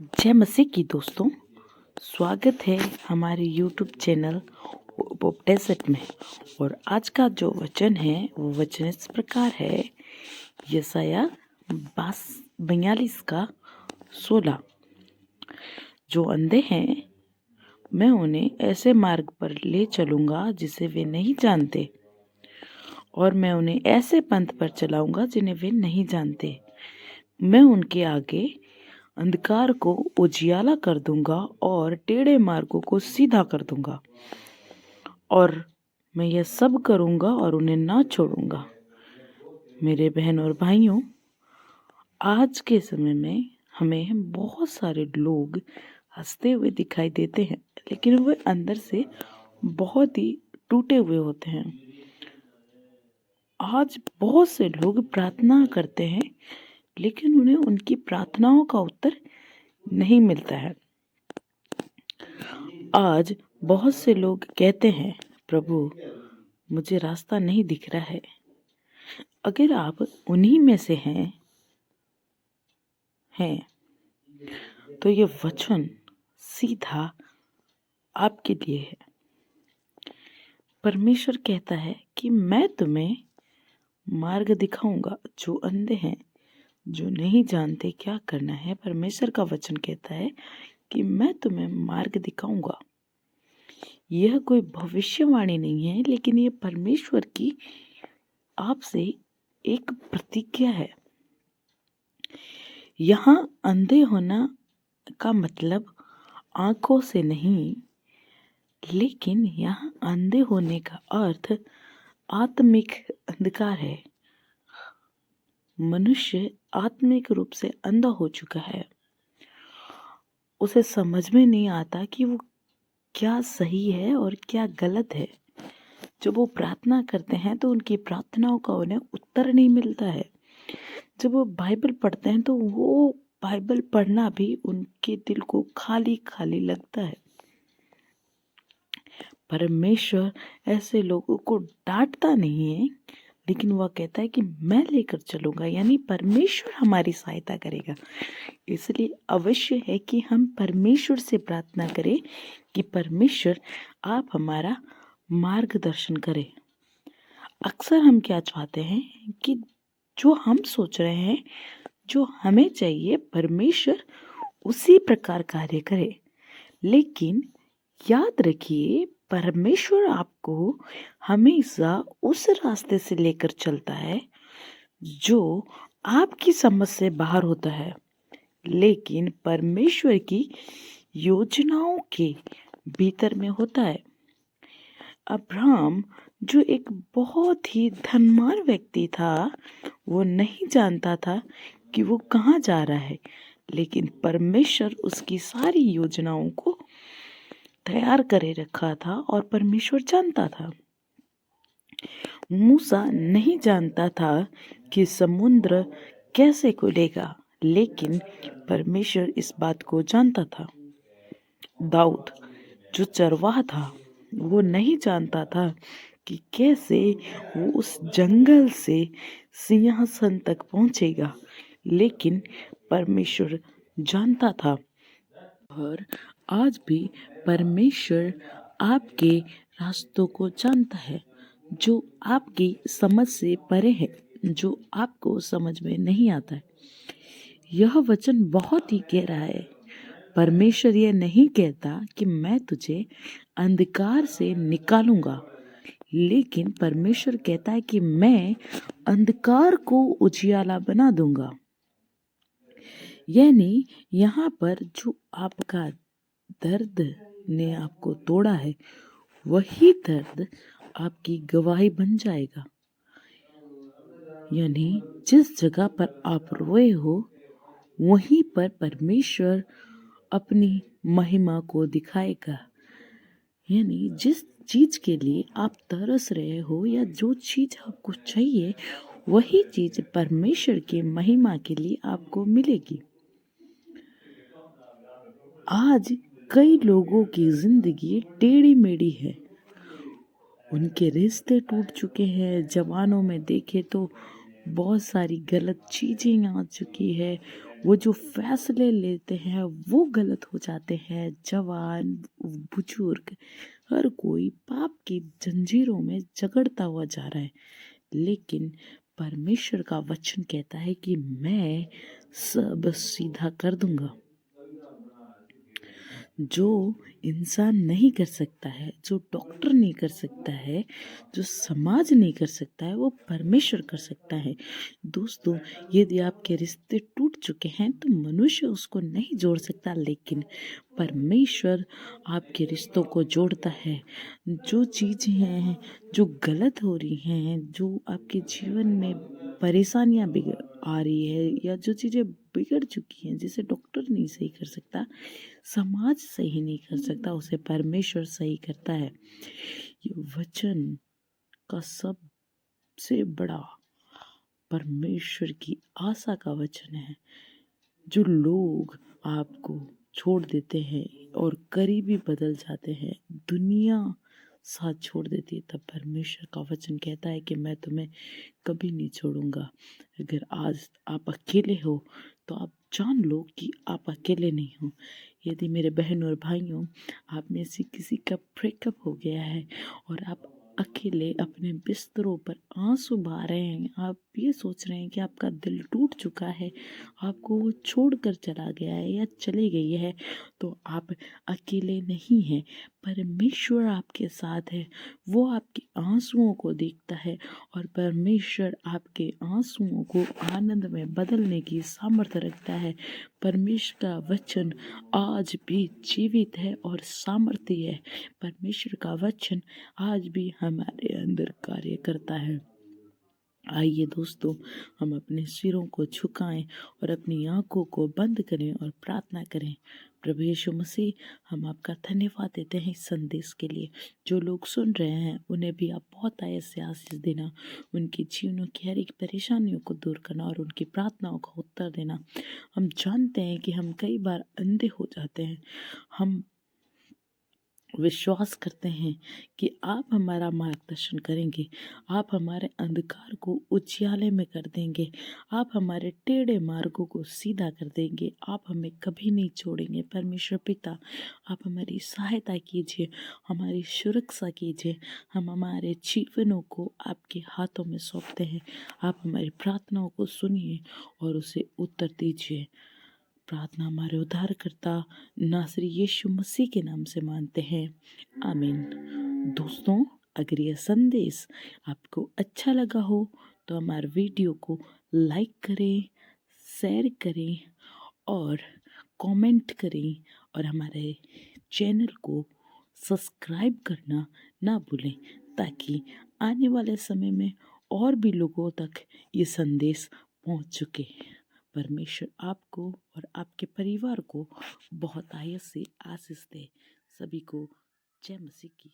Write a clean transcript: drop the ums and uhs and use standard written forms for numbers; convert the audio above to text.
जय मसीह की दोस्तों। स्वागत है हमारे YouTube चैनल डेजर्ट में। और आज का जो वचन है वो वचन इस प्रकार है, यशायाह 42 का 16। जो अंधे हैं मैं उन्हें ऐसे मार्ग पर ले चलूँगा जिसे वे नहीं जानते, और मैं उन्हें ऐसे पंथ पर चलाऊँगा जिन्हें वे नहीं जानते। मैं उनके आगे अंधकार को उजियाला कर दूंगा और टेढ़े मार्गों को सीधा कर दूंगा, और मैं यह सब करूंगा और उन्हें ना छोड़ूंगा। मेरे बहन और भाइयों, आज के समय में हमें बहुत सारे लोग हंसते हुए दिखाई देते हैं, लेकिन वे अंदर से बहुत ही टूटे हुए होते हैं। आज बहुत से लोग प्रार्थना करते हैं, लेकिन उन्हें उनकी प्रार्थनाओं का उत्तर नहीं मिलता है। आज बहुत से लोग कहते हैं, प्रभु मुझे रास्ता नहीं दिख रहा है। अगर आप उन्हीं में से हैं तो ये वचन सीधा आपके लिए है। परमेश्वर कहता है कि मैं तुम्हें मार्ग दिखाऊंगा। जो अंधे हैं, जो नहीं जानते क्या करना है, परमेश्वर का वचन कहता है कि मैं तुम्हें मार्ग दिखाऊंगा। यह कोई भविष्यवाणी नहीं है, लेकिन यह परमेश्वर की आपसे एक प्रतिज्ञा है। यहाँ अंधे होना का मतलब आंखों से नहीं, लेकिन यहाँ अंधे होने का अर्थ आत्मिक अंधकार है। मनुष्य आत्मिक रूप से अंधा हो चुका है। उसे समझ में नहीं आता कि वो क्या सही है और क्या गलत है। जब वो प्रार्थना करते हैं तो उनकी प्रार्थनाओं का उन्हें उत्तर नहीं मिलता है। जब वो बाइबल पढ़ते हैं तो वो बाइबल पढ़ना भी उनके दिल को खाली खाली लगता है। परमेश्वर ऐसे लोगों को डांटता नहीं है, लेकिन वह कहता है कि मैं लेकर चलूंगा, यानी परमेश्वर हमारी सहायता करेगा। इसलिए अवश्य है कि हम परमेश्वर से प्रार्थना करें कि परमेश्वर आप हमारा मार्गदर्शन करें। अक्सर हम क्या चाहते हैं कि जो हम सोच रहे हैं, जो हमें चाहिए, परमेश्वर उसी प्रकार कार्य करे। लेकिन याद रखिए, परमेश्वर आपको हमेशा उस रास्ते से लेकर चलता है जो आपकी समझ से बाहर होता है, लेकिन परमेश्वर की योजनाओं के भीतर में होता है। अब्राहम, जो एक बहुत ही धनवान व्यक्ति था, वो नहीं जानता था कि वो कहाँ जा रहा है, लेकिन परमेश्वर उसकी सारी योजनाओं को तैयार करे रखा था और परमेश्वर जानता था। मूसा नहीं जानता था कि समुद्र कैसे खुलेगा, लेकिन परमेश्वर इस बात को जानता था। दाऊद, जो चरवाहा था, वो नहीं जानता था कि कैसे वो उस जंगल से सिंहासन तक पहुंचेगा, लेकिन परमेश्वर जानता था। और आज भी परमेश्वर आपके रास्तों को जानता है, जो आपकी समझ से परे है, जो आपको समझ में नहीं आता है। यह वचन बहुत ही गहरा है। परमेश्वर यह नहीं कहता कि मैं तुझे अंधकार से निकालूंगा, लेकिन परमेश्वर कहता है कि मैं अंधकार को उजियाला बना दूंगा। यानी यहाँ पर जो आपका दर्द ने आपको तोड़ा है, वही दर्द आपकी गवाही बन जाएगा। यानी जिस जगह पर आप रोए हो, वहीं पर परमेश्वर अपनी महिमा को दिखाएगा। यानी जिस चीज के लिए आप तरस रहे हो, या जो चीज आपको चाहिए, वही चीज परमेश्वर की महिमा के लिए आपको मिलेगी। आज कई लोगों की जिंदगी टेढ़ी मेढ़ी है। उनके रिश्ते टूट चुके हैं। जवानों में देखे तो बहुत सारी गलत चीजें आ चुकी है। वो जो फैसले लेते हैं वो गलत हो जाते हैं। जवान, बुजुर्ग, हर कोई पाप की जंजीरों में जकड़ता हुआ जा रहा है। लेकिन परमेश्वर का वचन कहता है कि मैं सब सीधा कर दूंगा। जो इंसान नहीं कर सकता है, जो डॉक्टर नहीं कर सकता है, जो समाज नहीं कर सकता है, वो परमेश्वर कर सकता है। दोस्तों, यदि आपके रिश्ते टूट चुके हैं तो मनुष्य उसको नहीं जोड़ सकता, लेकिन परमेश्वर आपके रिश्तों को जोड़ता है। जो चीज़ें हैं जो गलत हो रही हैं, जो आपके जीवन में परेशानियां बिगड़ आ रही है, या जो चीज़ें बिगड़ चुकी हैं जिसे डॉक्टर नहीं सही कर सकता, समाज सही नहीं कर सकता, उसे परमेश्वर सही करता है। ये वचन का सबसे बड़ा परमेश्वर की आशा का वचन है। जो लोग आपको छोड़ देते हैं और करीबी बदल जाते हैं, दुनिया साथ छोड़ देती है, तब परमेश्वर का वचन कहता है कि मैं तुम्हें कभी नहीं छोड़ूंगा। अगर आज आप अकेले हो तो आप जान लो कि आप अकेले नहीं हो। यदि मेरे बहन और भाइयों, आप में से किसी का ब्रेकअप हो गया है और आप अकेले अपने बिस्तरों पर आंसू बहा रहे हैं, आप ये सोच रहे हैं कि आपका दिल टूट चुका है, आपको वो छोड़कर चला गया है या चली गई है, तो आप अकेले नहीं हैं। परमेश्वर आपके साथ है। वो आपके आंसुओं को देखता है और परमेश्वर आपके आंसुओं को आनंद में बदलने की सामर्थ्य रखता है। परमेश्वर का वचन आज भी जीवित है और सामर्थ्य है। परमेश्वर का वचन आज भी हमारे अंदर कार्य करता है। आइए दोस्तों, हम अपने सिरों को झुकाएं और अपनी आंखों को बंद करें और प्रार्थना करें। प्रभु यीशु मसीह, हम आपका धन्यवाद देते हैं इस संदेश के लिए। जो लोग सुन रहे हैं उन्हें भी आप बहुत आयत से आशीष देना, उनके जीवनों की हर एक परेशानियों को दूर करना और उनकी प्रार्थनाओं का उत्तर देना। हम जानते हैं कि हम कई बार अंधे हो जाते हैं। हम विश्वास करते हैं कि आप हमारा मार्गदर्शन करेंगे, आप हमारे अंधकार को उजियाले में कर देंगे, आप हमारे टेढ़े मार्गों को सीधा कर देंगे, आप हमें कभी नहीं छोड़ेंगे। परमेश्वर पिता, आप हमारी सहायता कीजिए, हमारी सुरक्षा कीजिए। हम हमारे जीवनों को आपके हाथों में सौंपते हैं। आप हमारी प्रार्थनाओं को सुनिए और उसे उत्तर दीजिए। प्रार्थना हमारे उद्धारकर्ता नासरी यीशु मसीह के नाम से मानते हैं, आमीन। दोस्तों, अगर यह संदेश आपको अच्छा लगा हो तो हमारे वीडियो को लाइक करें, शेयर करें और कमेंट करें, और हमारे चैनल को सब्सक्राइब करना ना भूलें, ताकि आने वाले समय में और भी लोगों तक ये संदेश पहुंच चुके। परमेश्वर आपको और आपके परिवार को बहुत आयत से आशीष दे। सभी को जय मसीह की।